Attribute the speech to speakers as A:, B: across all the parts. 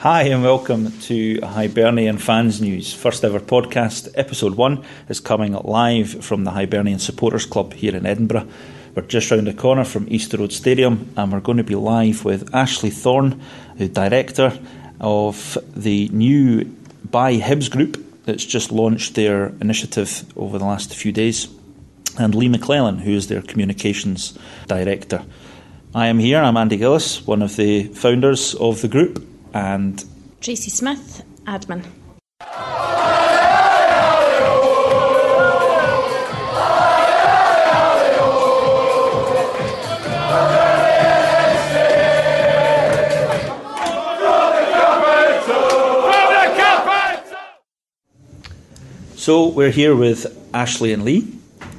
A: Hi and welcome to Hibernian Fans News. First ever podcast, episode 1 is coming live from the Hibernian Supporters Club here in Edinburgh. We're just round the corner from Easter Road Stadium and we're going to be live with Ashley Thorne, the director of the new BuyHibs group that's just launched their initiative over the last few days, and Lee McClellan, who is their communications director. I am here, I'm Andy Gillis, one of the founders of the group, and
B: Tracy Smith, admin.
A: So we're here with Ashley and Lee.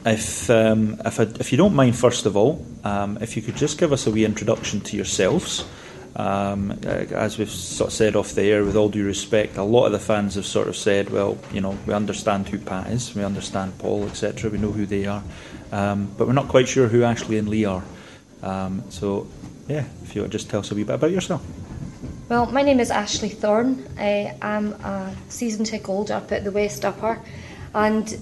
A: If you don't mind, first of all, if you could just give us a wee introduction to yourselves. As we've sort of said off the air, with all due respect, a lot of the fans have sort of said, well, you know, we understand who Pat is, we understand Paul, etc., we know who they are, but we're not quite sure who Ashley and Lee are. So, yeah, if you would just tell us a wee bit about yourself.
C: Well, my name is Ashley Thorne. I'm a season ticket holder up at the West Upper, and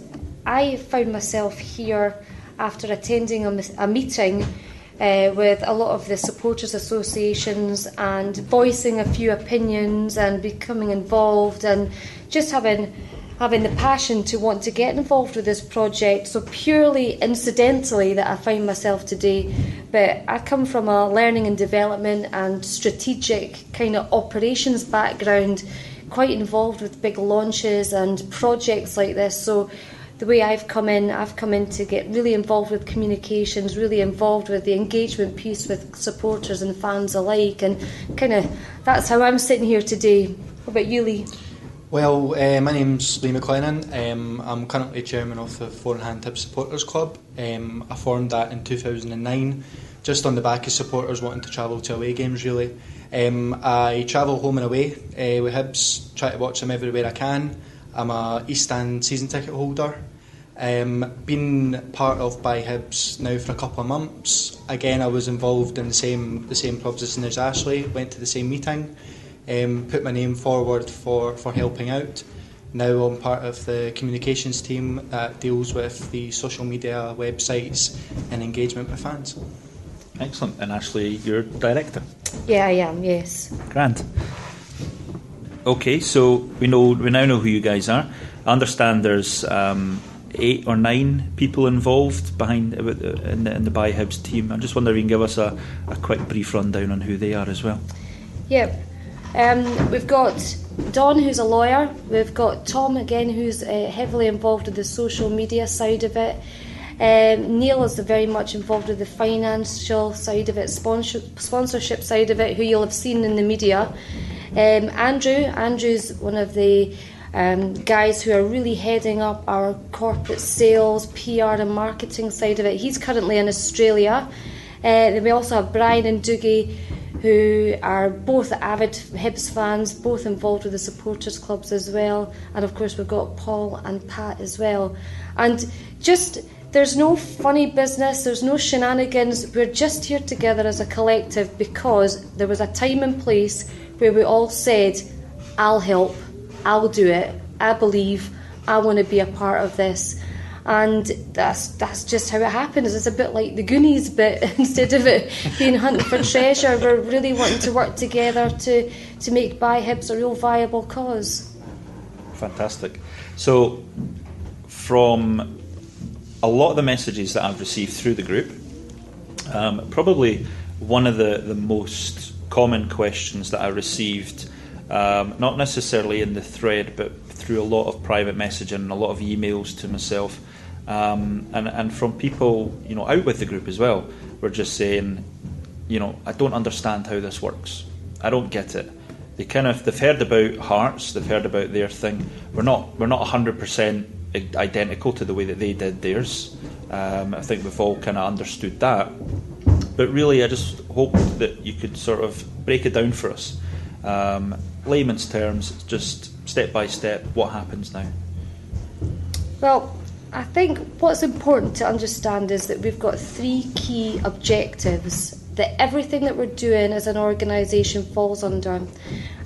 C: I found myself here after attending a meeting with a lot of the supporters associations and voicing a few opinions and becoming involved and just having the passion to want to get involved with this project. So purely incidentally that I find myself today, but I come from a learning and development and strategic kind of operations background, quite involved with big launches and projects like this. So the way I've come in to get really involved with communications, really involved with the engagement piece with supporters and fans alike, and kind of that's how I'm sitting here today. What about you, Lee?
D: Well, my name's Lee McClellan. I'm currently chairman of the Four in Hand Hibs Supporters Club. I formed that in 2009, just on the back of supporters wanting to travel to away games, really. I travel home and away with Hibs, try to watch them everywhere I can. I'm a East Stand season ticket holder. Been part of BuyHibs now for a couple of months. Again, I was involved in the same proposition as Ashley. Went to the same meeting, put my name forward for helping out. Now I'm part of the communications team that deals with the social media, websites and engagement with fans.
A: Excellent. And Ashley, you're director?
C: Yeah, I am, yes.
A: Grand. Okay, so we now know who you guys are. I understand there's 8 or 9 people involved behind in the BuyHibs team. I just wonder if you can give us a quick brief rundown on who they are as well.
C: Yeah, we've got Don, who's a lawyer. We've got Tom again, who's heavily involved with the social media side of it. Neil is very much involved with the financial side of it, sponsorship side of it, who you'll have seen in the media. Andrew's one of the guys who are really heading up our corporate sales, PR and marketing side of it. He's currently in Australia. Then we also have Brian and Dougie, who are both avid Hibs fans, both involved with the supporters clubs as well. And of course we've got Paul and Pat as well. And just, there's no funny business, there's no shenanigans. We're just here together as a collective because there was a time and place where we all said, I'll help, I'll do it, I believe, I want to be a part of this. And that's just how it happens. It's a bit like the Goonies, but instead of it being hunting for treasure, we're really wanting to work together to make BuyHibs a real viable cause.
A: Fantastic. So from a lot of the messages that I've received through the group, probably one of the most common questions that I received, not necessarily in the thread, but through a lot of private messaging and a lot of emails to myself, and from people, you know, out with the group as well, were just saying, you know, I don't understand how this works. I don't get it. They've heard about Hearts, they've heard about their thing. We're not 100% identical to the way that they did theirs. I think we've all kind of understood that. But really, I just hope that you could sort of break it down for us. Layman's terms, just step by step, what happens now?
C: Well, I think what's important to understand is that we've got 3 key objectives that everything that we're doing as an organisation falls under.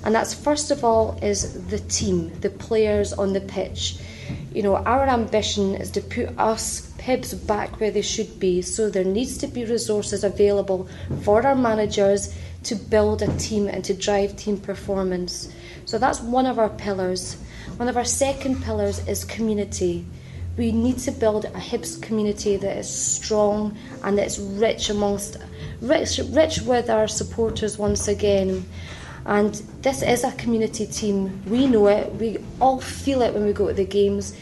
C: And that's, first of all, is the team, the players on the pitch. You know, our ambition is to put us, Hibs, back where they should be. So there needs to be resources available for our managers to build a team and to drive team performance. So that's one of our pillars. One of our second pillars is community. We need to build a Hibs community that is strong and that's rich with our supporters once again. And this is a community team. We know it. We all feel it when we go to the games.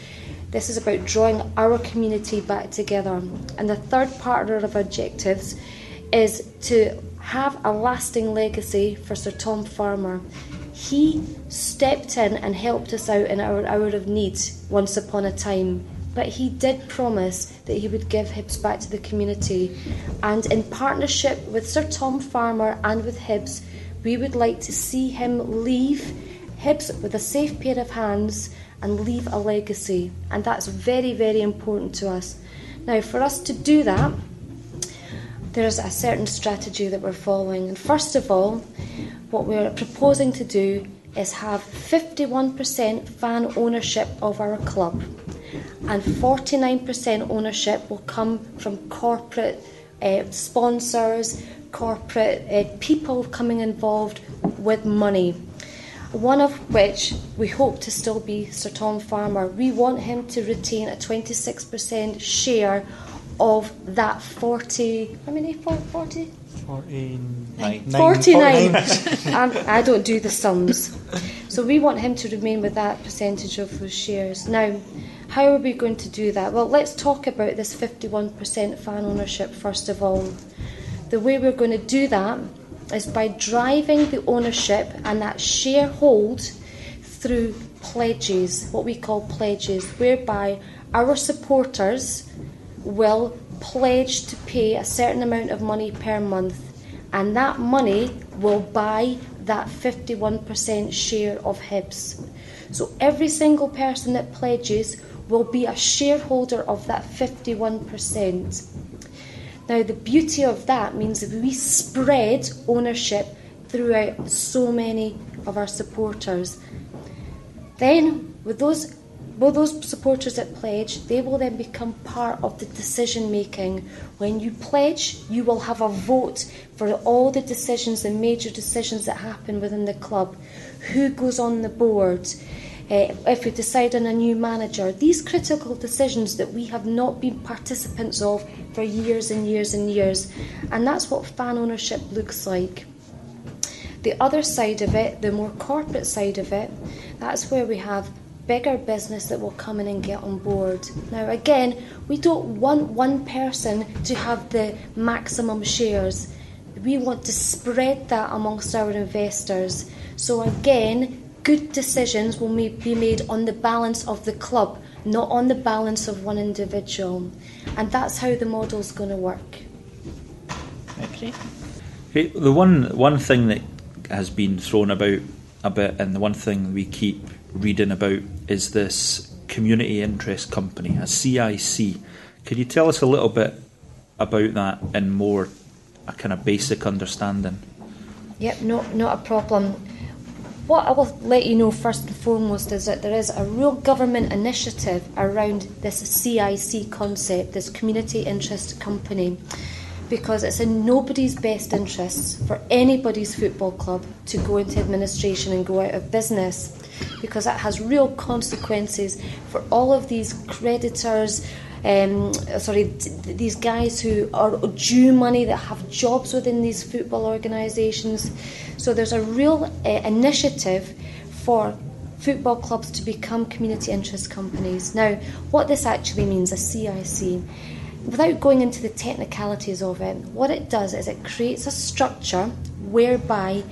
C: This is about drawing our community back together. And the third part of our objectives is to have a lasting legacy for Sir Tom Farmer. He stepped in and helped us out in our hour of need once upon a time. But he did promise that he would give Hibs back to the community. And in partnership with Sir Tom Farmer and with Hibs, we would like to see him leave Hibs with a safe pair of hands and leave a legacy. And that's very, very important to us. Now, for us to do that, there's a certain strategy that we're following. And first of all, what we're proposing to do is have 51% fan ownership of our club. And 49% ownership will come from corporate sponsors, corporate people coming involved with money. One of which we hope to still be Sir Tom Farmer. We want him to retain a 26% share of that 40... How many? 40?
D: 49.
C: 49. I don't do the sums. So we want him to remain with that percentage of those shares. Now, how are we going to do that? Well, let's talk about this 51% fan ownership first of all. The way we're going to do that is by driving the ownership and that sharehold through pledges, what we call pledges, whereby our supporters will pledge to pay a certain amount of money per month, and that money will buy that 51% share of Hibs. So every single person that pledges will be a shareholder of that 51%. Now, the beauty of that means that we spread ownership throughout so many of our supporters. Then, with those supporters that pledge, they will then become part of the decision making. When you pledge, you will have a vote for all the decisions, the major decisions that happen within the club. Who goes on the board? If we decide on a new manager, these critical decisions that we have not been participants of for years and years and years. And that's what fan ownership looks like. The other side of it, the more corporate side of it, that's where we have bigger business that will come in and get on board. Now again, we don't want one person to have the maximum shares. We want to spread that amongst our investors. So again, good decisions will be made on the balance of the club, not on the balance of one individual. And that's how the model's going to work.
A: Okay. The one thing that has been thrown about a bit, and the one thing we keep reading about, is this community interest company, a CIC. Could you tell us a little bit about that in more a kind of basic understanding?
C: Yep, not a problem. What I will let you know first and foremost is that there is a real government initiative around this CIC concept, this community interest company, because it's in nobody's best interests for anybody's football club to go into administration and go out of business, because that has real consequences for all of these creditors, these guys who are due money, that have jobs within these football organisations. So there's a real initiative for football clubs to become community interest companies. Now, what this actually means, a CIC, without going into the technicalities of it, what it does is it creates a structure whereby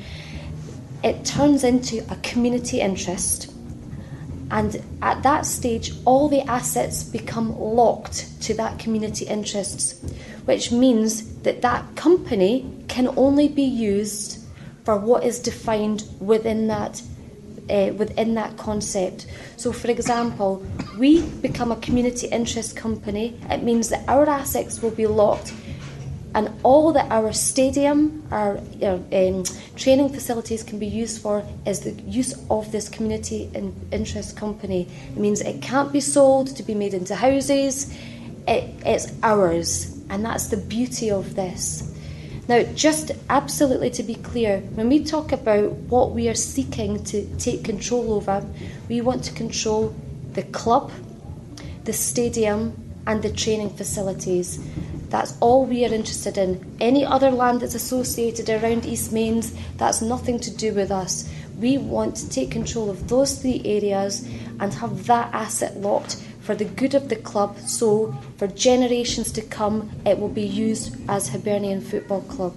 C: it turns into a community interest, and at that stage all the assets become locked to that community interests, which means that that company can only be used for what is defined within that concept. So for example, we become a community interest company, it means that our assets will be locked And all that our stadium, our training facilities can be used for is the use of this community interest company. It means it can't be sold to be made into houses. It's ours, and that's the beauty of this. Now, just absolutely to be clear, when we talk about what we are seeking to take control over, we want to control the club, the stadium, and the training facilities. That's all we are interested in. Any other land that's associated around East Mains, that's nothing to do with us. We want to take control of those 3 areas and have that asset locked for the good of the club, so for generations to come it will be used as Hibernian Football Club.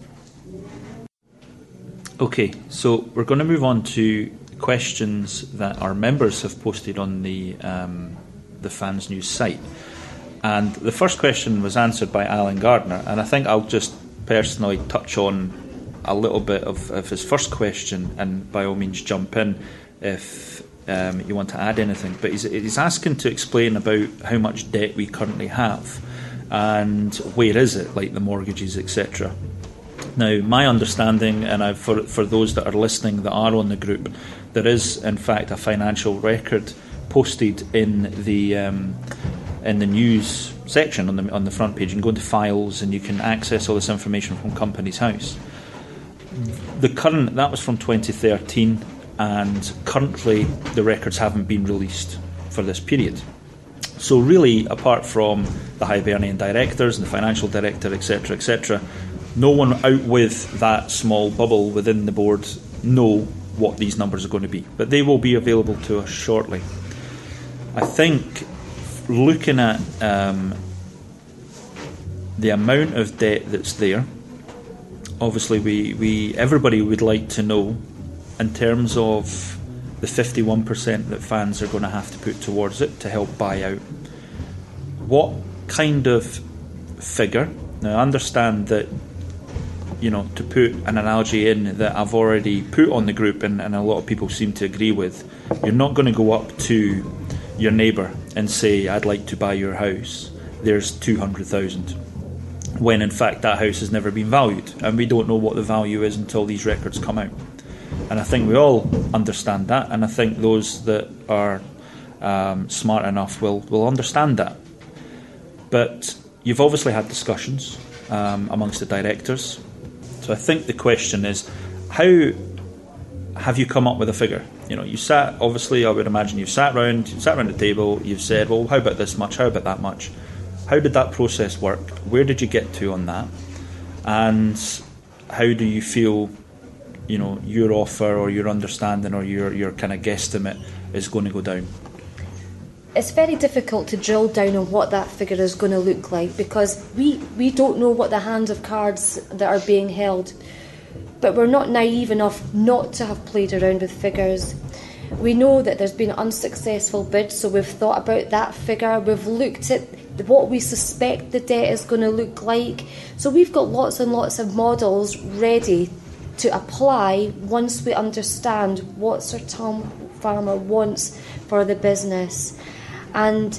A: Okay, so we're going to move on to questions that our members have posted on the Fans News site. And the first question was answered by Alan Gardner, and I think I'll just personally touch on a little bit of his first question, and by all means jump in if you want to add anything. But he's asking to explain about how much debt we currently have and where is it, like the mortgages, etc. Now, my understanding, and for those that are listening that are on the group, there is in fact a financial record posted in the news section on the front page. You can go into files and you can access all this information from Companies House. That was from 2013, and currently the records haven't been released for this period. So really, apart from the Hibernian directors and the financial director, etc., no one out with that small bubble within the board know what these numbers are going to be. But they will be available to us shortly. I think looking at the amount of debt that's there, obviously everybody would like to know, in terms of the 51% that fans are going to have to put towards it to help buy out, what kind of figure. Now I understand that, to put an analogy in that I've already put on the group and a lot of people seem to agree with, you're not going to go up to your neighbour and say, I'd like to buy your house, there's 200,000, when in fact that house has never been valued, and we don't know what the value is until these records come out. And I think we all understand that, and I think those that are smart enough will understand that. But you've obviously had discussions amongst the directors, so I think the question is, how have you come up with a figure? You sat, obviously I would imagine you've sat around the table, you've said, well, how about this much, how about that much? How did that process work? Where did you get to on that? And how do you feel, your offer or your understanding or your kind of guesstimate is going to go down?
C: It's very difficult to drill down on what that figure is going to look like, because we don't know what the hand of cards that are being held. But we're not naive enough not to have played around with figures. We know that there's been unsuccessful bids, so we've thought about that figure. We've looked at what we suspect the debt is going to look like. So we've got lots and lots of models ready to apply once we understand what Sir Tom Farmer wants for the business. And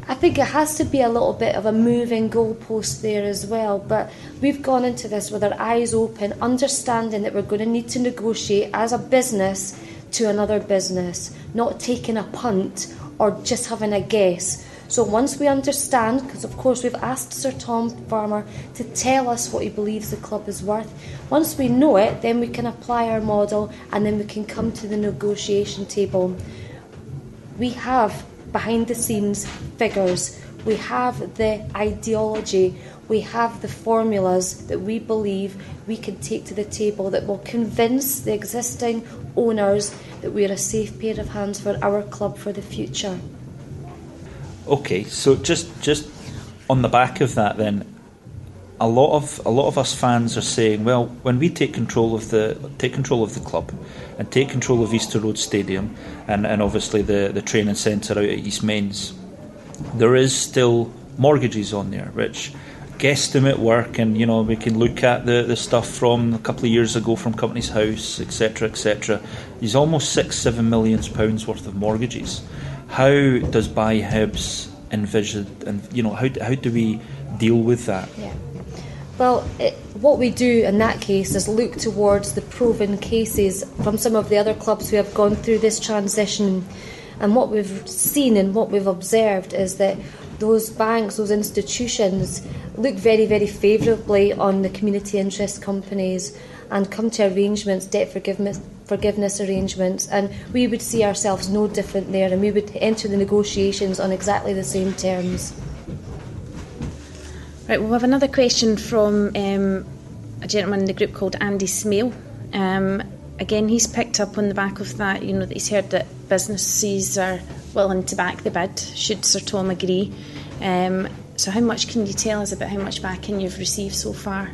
C: I think it has to be a little bit of a moving goalpost there as well. But we've gone into this with our eyes open, understanding that we're going to need to negotiate as a business to another business, not taking a punt or just having a guess. So once we understand, because of course we've asked Sir Tom Farmer to tell us what he believes the club is worth, once we know it, then we can apply our model and then we can come to the negotiation table. We have behind the scenes figures, we have the ideology, we have the formulas that we believe we can take to the table that will convince the existing owners that we're a safe pair of hands for our club for the future.
A: Okay, so just on the back of that then, a lot of us fans are saying, well, when we take control of the club and take control of Easter Road Stadium and obviously the training centre out at East Mains, there is still mortgages on there, which guesstimate work, and we can look at the stuff from a couple of years ago from Companies House, etc. There's almost £6-7 million worth of mortgages. How does BuyHibs envision, and how do we deal with that?
C: Yeah. Well, what we do in that case is look towards the proven cases from some of the other clubs who have gone through this transition. And what we've seen and what we've observed is that those banks, those institutions, look very, very favourably on the community interest companies and come to arrangements, debt forgiveness arrangements, and we would see ourselves no different there, and we would enter the negotiations on exactly the same terms.
B: Right, we'll have another question from a gentleman in the group called Andy Smale. Again, he's picked up on the back of that, that he's heard that businesses are willing to back the bid, should Sir Tom agree. So how much can you tell us about how much backing you've received so far?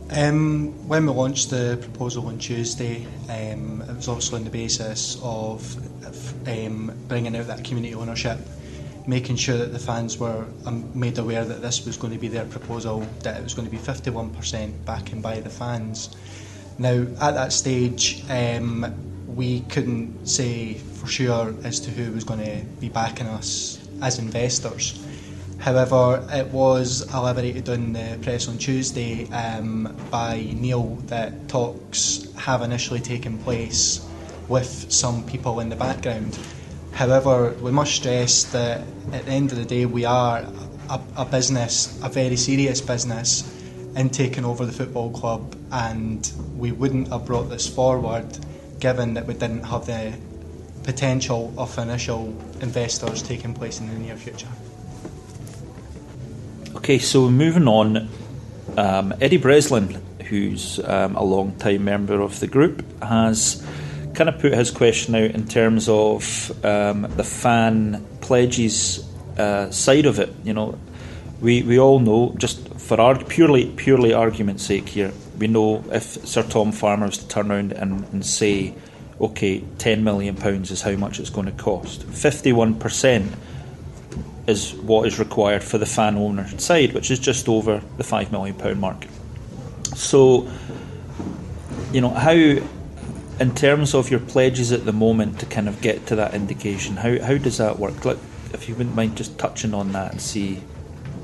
D: When we launched the proposal on Tuesday, it was obviously on the basis of bringing out that community ownership, making sure that the fans were made aware that this was going to be their proposal, that it was going to be 51% backing by the fans. Now, at that stage, we couldn't say for sure as to who was going to be backing us as investors. However, it was elaborated on the press on Tuesday by Neil that talks have initially taken place with some people in the background. However, we must stress that at the end of the day, we are a business, a very serious business, in taking over the football club, and we wouldn't have brought this forward given that we didn't have the potential of initial investors taking place in the near future.
A: Okay, so moving on, Eddie Breslin, who's a long-time member of the group, has kind of put his question out in terms of the fan pledges side of it. We all know, just for purely argument's sake here, we know if Sir Tom Farmer was to turn around and say, OK, £10 million is how much it's going to cost, 51% is what is required for the fan owner side, which is just over the £5 million mark. So, how, in terms of your pledges at the moment to kind of get to that indication, how does that work? If you wouldn't mind just touching on that and see.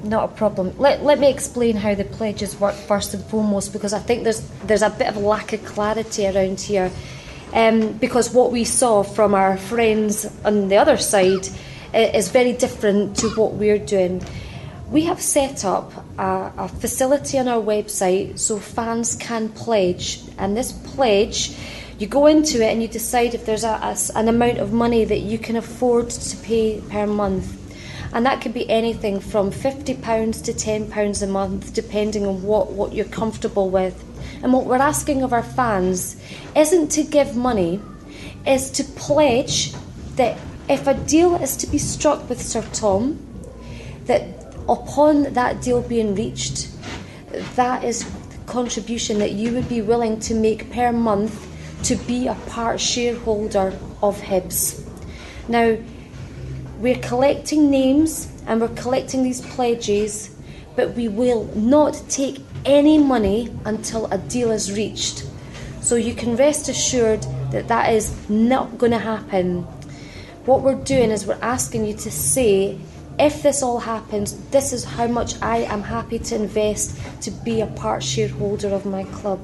C: Not a problem. Let me explain how the pledges work first and foremost, because I think there's a bit of a lack of clarity around here. Because what we saw from our friends on the other side is very different to what we're doing. We have set up a facility on our website so fans can pledge, and this pledge, you go into it and you decide if there's an amount of money that you can afford to pay per month. And that could be anything from £50 to £10 a month, depending on what you're comfortable with. And what we're asking of our fans isn't to give money, is to pledge that if a deal is to be struck with Sir Tom, that upon that deal being reached, that is the contribution that you would be willing to make per month to be a part shareholder of Hibs. Now, we're collecting names and we're collecting these pledges, but we will not take any money until a deal is reached. So you can rest assured that that is not going to happen. What we're doing is we're asking you to say, if this all happens, this is how much I am happy to invest to be a part shareholder of my club.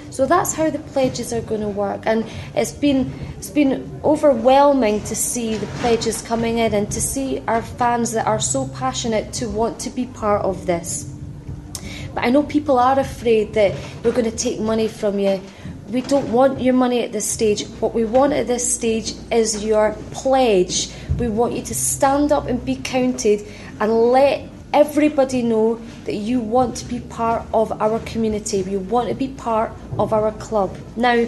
C: So that's how the pledges are going to work, and it's been overwhelming to see the pledges coming in and to see our fans that are so passionate to want to be part of this. But I know people are afraid that we're going to take money from you. We don't want your money at this stage. What we want at this stage is your pledge. We want you to stand up and be counted and let everybody know that you want to be part of our community. You want to be part of our club. Now,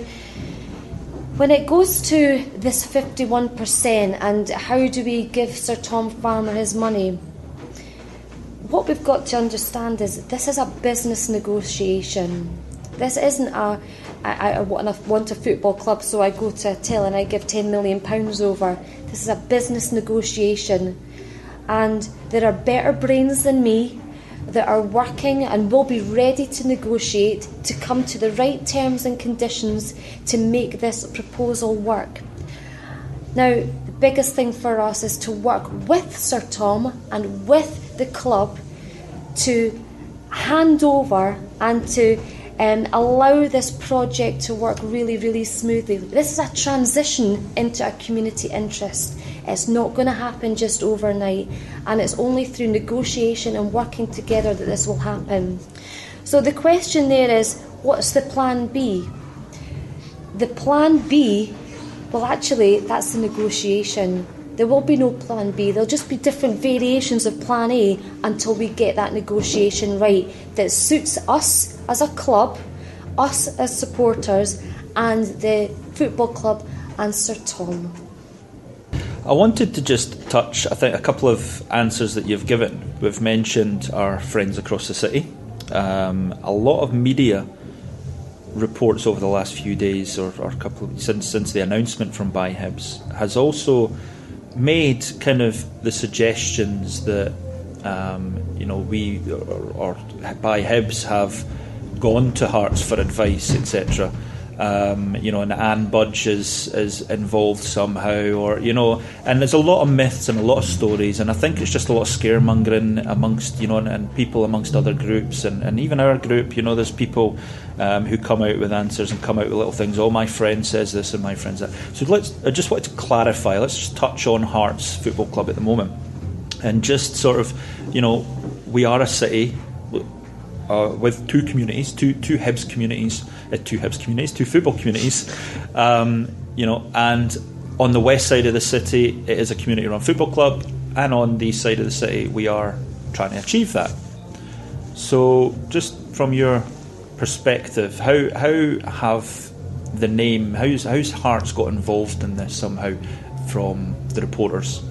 C: when it goes to this 51% and how do we give Sir Tom Farmer his money, what we've got to understand is this is a business negotiation. This isn't I want a football club, so I go to a till and I give £10 million over. This is a business negotiation, and there are better brains than me that are working and will be ready to negotiate to come to the right terms and conditions to make this proposal work. Now, the biggest thing for us is to work with Sir Tom and with the club to hand over and to allow this project to work really, really smoothly. This is a transition into a community interest. It's not going to happen just overnight, and it's only through negotiation and working together that this will happen. So the question there is, what's the plan B? The plan B, well actually that's the negotiation. There will be no plan B. There'll just be different variations of plan A until we get that negotiation right that suits us as a club, us as supporters, and the football club and Sir Tom.
A: I wanted to just touch, I think, a couple of answers that you've given. We've mentioned our friends across the city. A lot of media reports over the last few days or a couple of, since the announcement from BuyHibs has also made kind of the suggestions that we or BuyHibs have gone to Hearts for advice, etc. And Anne Budge is involved somehow, and there's a lot of myths and a lot of stories, and I think it's just a lot of scaremongering amongst, and people amongst other groups, and even our group, there's people who come out with answers and come out with little things. Oh, my friend says this and my friend says that. So I just wanted to clarify, let's just touch on Hearts Football Club at the moment, and just sort of, we are a city with two communities, two Hibs communities, two football communities, and on the west side of the city it is a community-run football club, and on the east side of the city we are trying to achieve that. So just from your perspective, how have the name, how's Hearts got involved in this somehow from the reporters?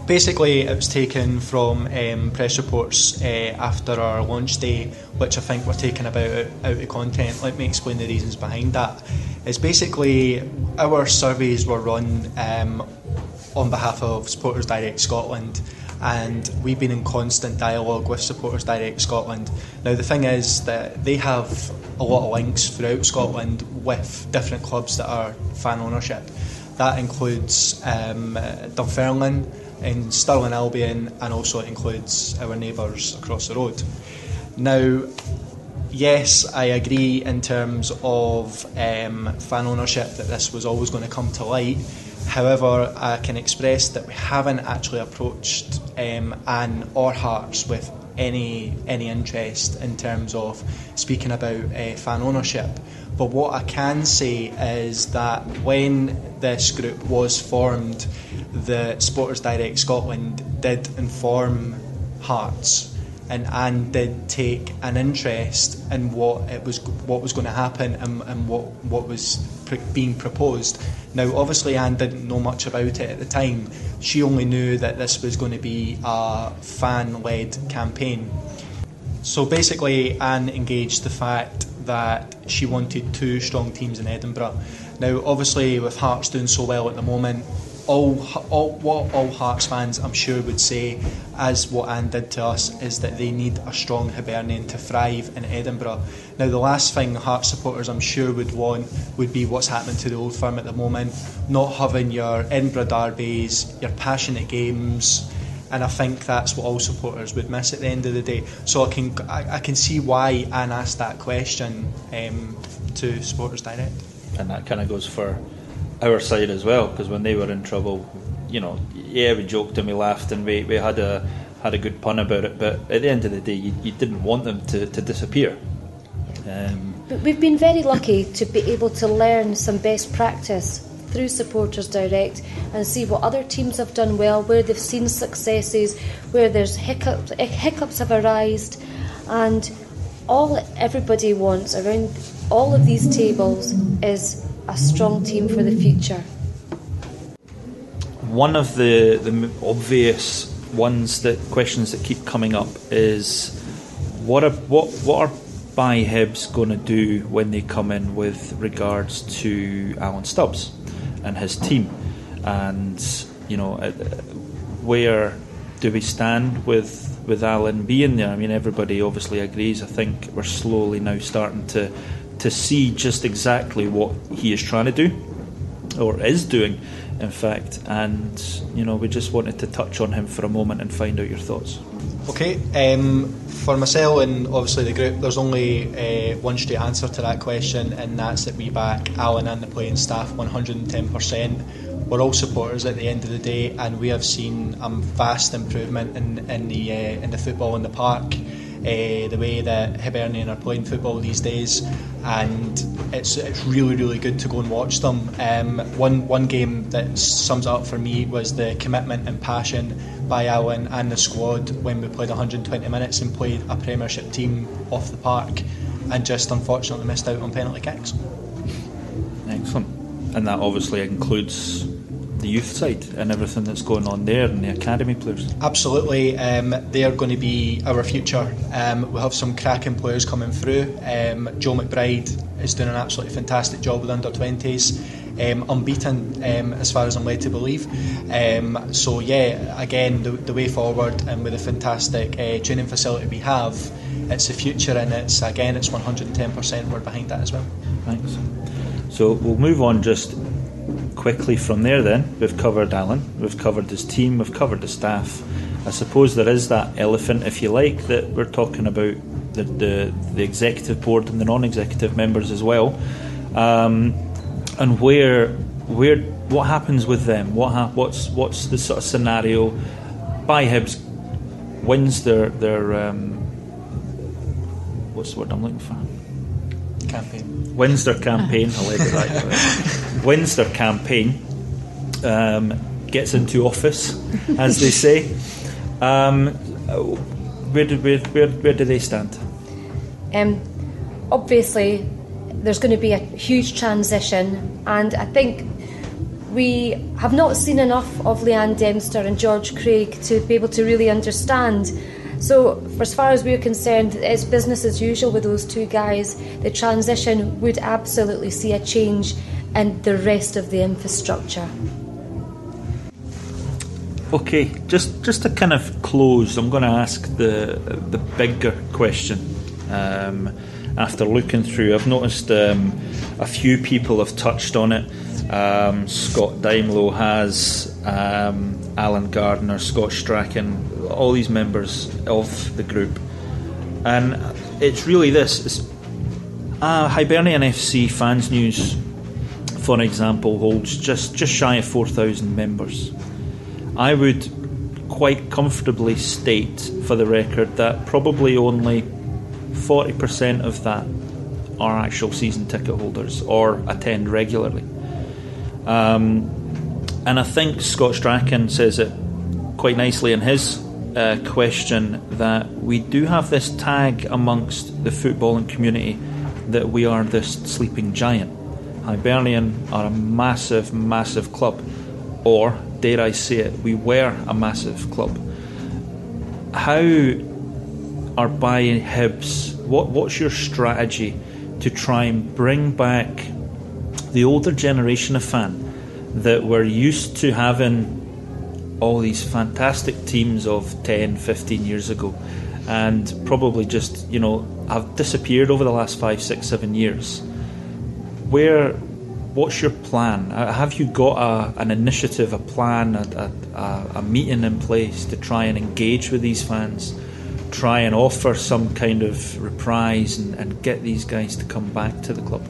D: Basically, it was taken from press reports after our launch day, which I think were taken out of content. Let me explain the reasons behind that. It's basically our surveys were run on behalf of Supporters Direct Scotland, and we've been in constant dialogue with Supporters Direct Scotland. Now, the thing is that they have a lot of links throughout Scotland with different clubs that are fan ownership. That includes Dunfermline, in Stirling Albion, and also it includes our neighbours across the road. Now, yes, I agree in terms of fan ownership that this was always going to come to light. However, I can express that we haven't actually approached Anne or Hearts with any interest in terms of speaking about fan ownership. But what I can say is that when this group was formed, the Supporters Direct Scotland did inform Hearts, and Anne did take an interest in what was going to happen and what was being proposed. Now, obviously, Anne didn't know much about it at the time. She only knew that this was going to be a fan-led campaign. So basically, Anne engaged the fact that she wanted two strong teams in Edinburgh. Now, obviously, with Hearts doing so well at the moment, what all Hearts fans, I'm sure, would say, as what Anne did to us, is that they need a strong Hibernian to thrive in Edinburgh. Now, the last thing Hearts supporters, I'm sure, would want would be what's happening to the Old Firm at the moment, not having your Edinburgh derbies, your passionate games, and I think that's what all supporters would miss at the end of the day. So I can see why Anne asked that question to Supporters Direct. And
A: that kind of goes for our side as well, because when they were in trouble, we joked and we laughed and we had a good pun about it, but at the end of the day you didn't want them to disappear.
C: But we've been very lucky to be able to learn some best practice through Supporters Direct and see what other teams have done well, where they've seen successes, where there's hiccups have arisen, and all everybody wants around all of these tables is a strong team for the future.
A: One of the obvious questions that keep coming up is what are BuyHibs going to do when they come in with regards to Alan Stubbs and his team, and where do we stand with Alan being there? I mean, everybody obviously agrees. I think we're slowly now starting to see just exactly what he is trying to do or is doing in fact, and we just wanted to touch on him for a moment and find out your thoughts.
D: Okay, for myself and obviously the group, there's only one straight answer to that question, and that's that we back Alan and the playing staff 110%. We're all supporters at the end of the day, and we have seen a vast improvement in the football in the park, the way that Hibernian are playing football these days, and it's really, really good to go and watch them. One game that sums it up for me was the commitment and passion by Alan and the squad when we played 120 minutes and played a Premiership team off the park, and just unfortunately missed out on penalty kicks.
A: Excellent. And that obviously includes the youth side and everything that's going on there, and the academy players. Absolutely,
D: they are going to be our future. We have some cracking players coming through. Joe McBride is doing an absolutely fantastic job with under-20s, unbeaten as far as I'm led to believe. So yeah, again, the way forward, and with the fantastic training facility we have, it's the future, and it's 110%. We're behind that as well.
A: Thanks. So we'll move on just quickly from there then. We've covered Alan, we've covered his team, we've covered the staff. I suppose there is that elephant, if you like, that we're talking about the executive board and the non-executive members as well, and what happens with them, what's the sort of scenario. BuyHibs wins their what's the word I'm looking for?
D: Campaign.
A: Wins their campaign. I like it right. Wins their campaign, gets into office, as they say. Where do they stand?
C: Obviously, there's going to be a huge transition, and I think we have not seen enough of Leanne Dempster and George Craig to be able to really understand. So, as far as we're concerned, it's business as usual with those two guys. The transition would absolutely see a change in the rest of the infrastructure.
A: Okay, just to kind of close, I'm going to ask the bigger question. After looking through, I've noticed a few people have touched on it. Scott Daimlow has, Alan Gardner, Scott Strachan, all these members of the group, and it's really this. It's, Hibernian FC Fans News, for example, holds just shy of 4,000 members. I would quite comfortably state, for the record, that probably only 40% of that are actual season ticket holders or attend regularly. And I think Scott Strachan says it quite nicely in his question, that we do have this tag amongst the footballing community that we are this sleeping giant. Hibernian are a massive, massive club, or dare I say it, we were a massive club. How are BuyHibs? What's your strategy to try and bring back the older generation of fan that were used to having all these fantastic teams of 10, 15 years ago, and probably just, have disappeared over the last 5, 6, 7 years? What's your plan? Have you got an initiative, a plan, a meeting in place to try and engage with these fans, try and offer some kind of reprise and get these guys to come back to the club?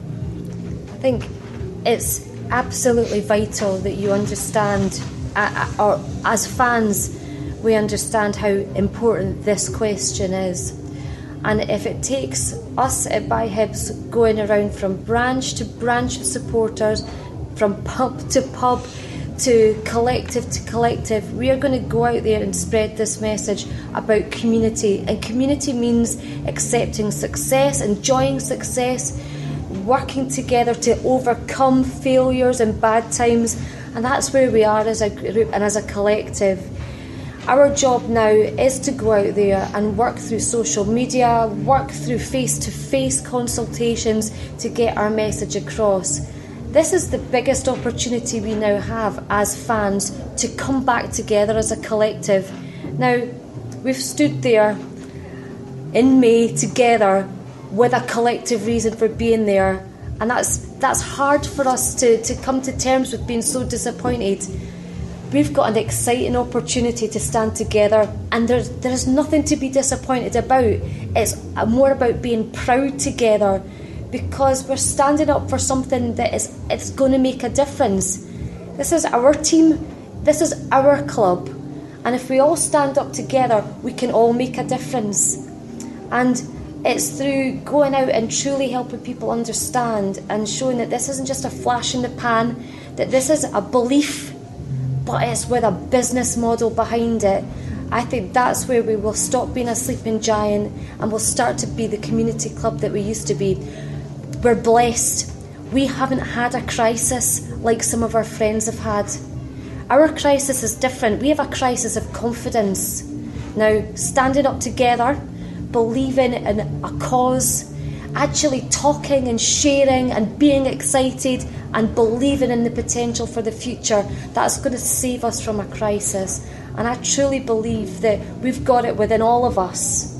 C: I think it's absolutely vital that you understand, or as fans, we understand how important this question is. And if it takes us at BuyHibs going around from branch to branch of supporters, from pub to pub, to collective, we are going to go out there and spread this message about community. And community means accepting success, enjoying success, working together to overcome failures and bad times. And that's where we are as a group and as a collective. Our job now is to go out there and work through social media, work through face-to-face consultations to get our message across. This is the biggest opportunity we now have as fans to come back together as a collective. Now, we've stood there in May together with a collective reason for being there, And that's hard for us to come to terms with being so disappointed. We've got an exciting opportunity to stand together, and there's nothing to be disappointed about. It's more about being proud together, because we're standing up for something that it's going to make a difference. This is our team, this is our club, and if we all stand up together, we can all make a difference. And it's through going out and truly helping people understand and showing that this isn't just a flash in the pan, that this is a belief, but it's with a business model behind it. I think that's where we will stop being a sleeping giant and we'll start to be the community club that we used to be. We're blessed. We haven't had a crisis like some of our friends have had. Our crisis is different. We have a crisis of confidence. Now, standing up together, believing in a cause, actually talking and sharing and being excited and believing in the potential for the future, that's going to save us from a crisis. And I truly believe that we've got it within all of us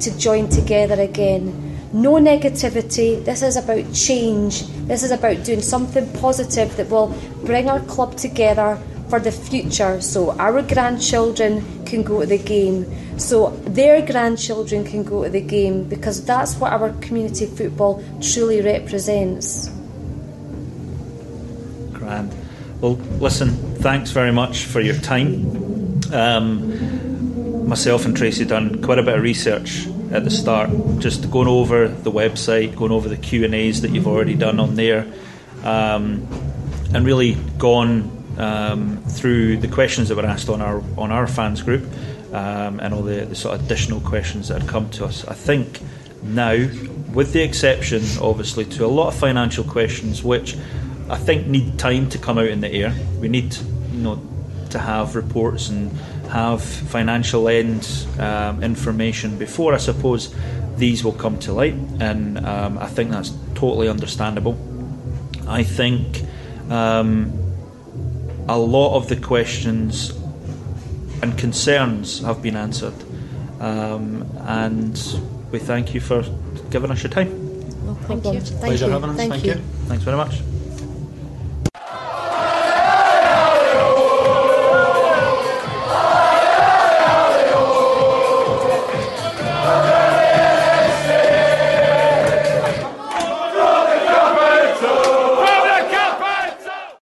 C: to join together again. No negativity. This is about change. This is about doing something positive that will bring our club together for the future, so our grandchildren can go to the game, so their grandchildren can go to the game, because that's what our community football truly represents.
A: Grand. Well, listen, thanks very much for your time. Myself and Tracy done quite a bit of research at the start, just going over the website, going over the Q&As that you've already done on there, and really gone through the questions that were asked on our fans group, and all the sort of additional questions that had come to us. I think now, with the exception obviously to a lot of financial questions which I think need time to come out in the air, we need to have reports and have financial end information before, I suppose, these will come to light, and I think that's totally understandable. I think a lot of the questions and concerns have been answered, and we thank you for giving us your time.
C: No problem.
D: Pleasure having us. Thank you.
A: Thanks very much.